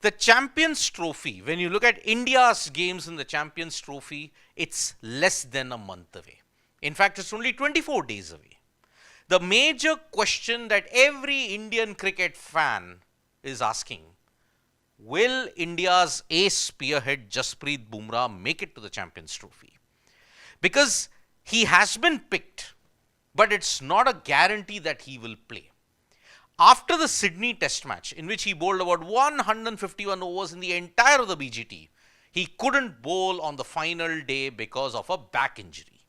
The Champions Trophy, when you look at India's games in the Champions Trophy, it's less than a month away. In fact, it's only 24 days away. The major question that every Indian cricket fan is asking, will India's ace spearhead Jasprit Bumrah make it to the Champions Trophy? Because he has been picked, but it's not a guarantee that he will play. After the Sydney Test match, in which he bowled about 151 overs in the entire of the BGT, he couldn't bowl on the final day because of a back injury.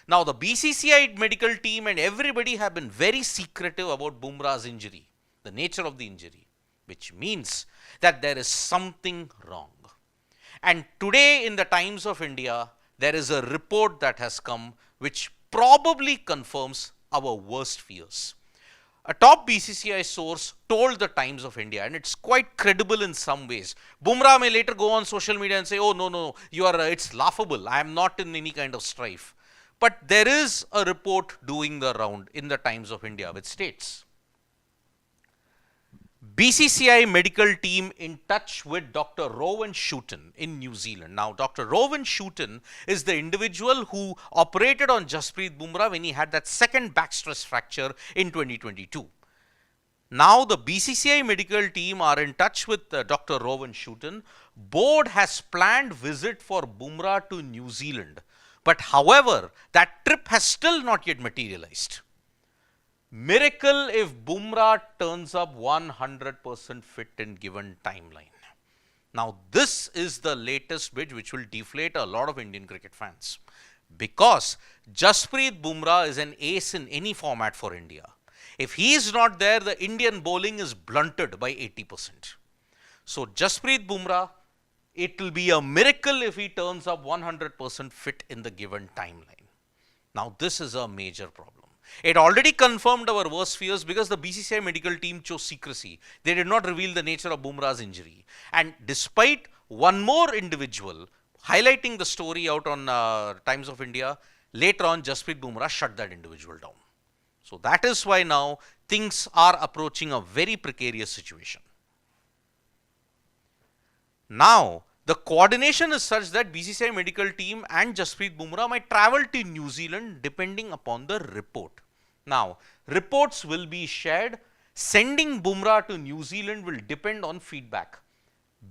Now, the BCCI medical team and everybody have been very secretive about Bumrah's injury, the nature of the injury, which means that there is something wrong. And today in the Times of India, there is a report that has come which probably confirms our worst fears. A top BCCI source told the Times of India, and it's quite credible in some ways. Bumrah may later go on social media and say, oh, no, it's laughable. I am not in any kind of strife. But there is a report doing the round in the Times of India which states, BCCI medical team in touch with Dr. Rowan Shooten in New Zealand. Now, Dr. Rowan Shooten is the individual who operated on Jasprit Bumrah when he had that second back stress fracture in 2022. Now, the BCCI medical team are in touch with Dr. Rowan Shooten. Board has planned visit for Bumrah to New Zealand. But however, that trip has still not yet materialized. Miracle if Bumrah turns up 100% fit in given timeline. Now, this is the latest bit which will deflate a lot of Indian cricket fans, because Jasprit Bumrah is an ace in any format for India. If he is not there, the Indian bowling is blunted by 80%. So, Jasprit Bumrah, it will be a miracle if he turns up 100% fit in the given timeline. Now, this is a major problem. It already confirmed our worst fears because the BCCI medical team chose secrecy. They did not reveal the nature of Bumrah's injury. And despite one more individual highlighting the story out on Times of India, later on Jasprit Bumrah shut that individual down. So that is why now things are approaching a very precarious situation. Now, the coordination is such that BCCI medical team and Jasprit Bumrah might travel to New Zealand depending upon the report. Now, reports will be shared. Sending Bumrah to New Zealand will depend on feedback.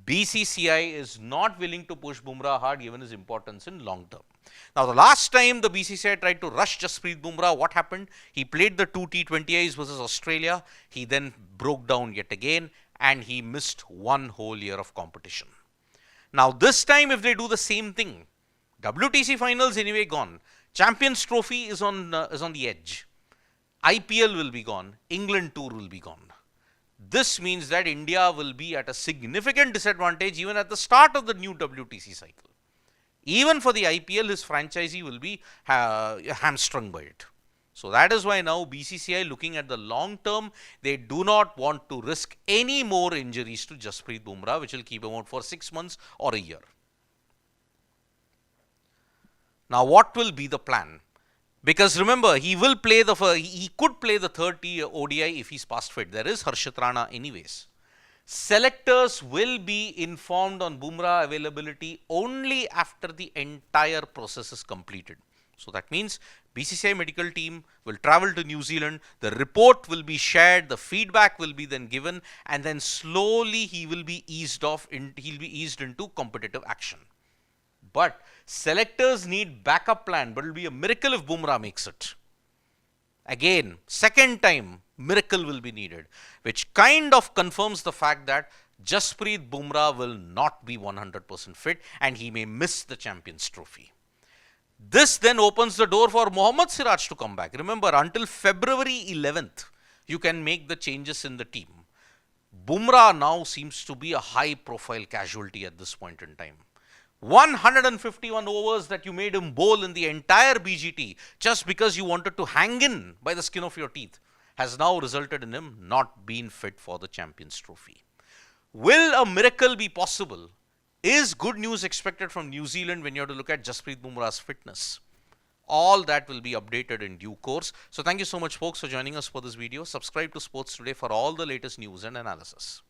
BCCI is not willing to push Bumrah hard given his importance in long term. Now, the last time the BCCI tried to rush Jasprit Bumrah, what happened? He played the two T20Is versus Australia. He then broke down yet again and he missed one whole year of competition. Now, this time if they do the same thing, WTC finals anyway gone, Champions Trophy is on the edge, IPL will be gone, England tour will be gone. This means that India will be at a significant disadvantage even at the start of the new WTC cycle. Even for the IPL, his franchisee will be hamstrung by it. So that is why now BCCI, looking at the long term, they do not want to risk any more injuries to Jasprit Bumrah, which will keep him out for 6 months or a year. Now, what will be the plan? Because remember, he could play the third T ODI if he's past fit. There is Harshit Rana anyways. Selectors will be informed on Bumrah availability only after the entire process is completed. So that means BCCI medical team will travel to New Zealand, the report will be shared, the feedback will be then given, and then slowly he will be eased into competitive action. But selectors need backup plan, but it will be a miracle if Bumrah makes it. Again, second time, miracle will be needed, which kind of confirms the fact that Jasprit Bumrah will not be 100% fit and he may miss the Champions Trophy. This then opens the door for Mohammad Siraj to come back. Remember, until February 11th, you can make the changes in the team. Bumrah now seems to be a high-profile casualty at this point in time. 151 overs that you made him bowl in the entire BGT just because you wanted to hang in by the skin of your teeth has now resulted in him not being fit for the Champions Trophy. Will a miracle be possible? Is good news expected from New Zealand when you have to look at Jasprit Bumrah's fitness? All that will be updated in due course. So thank you so much folks for joining us for this video. Subscribe to Sports Today for all the latest news and analysis.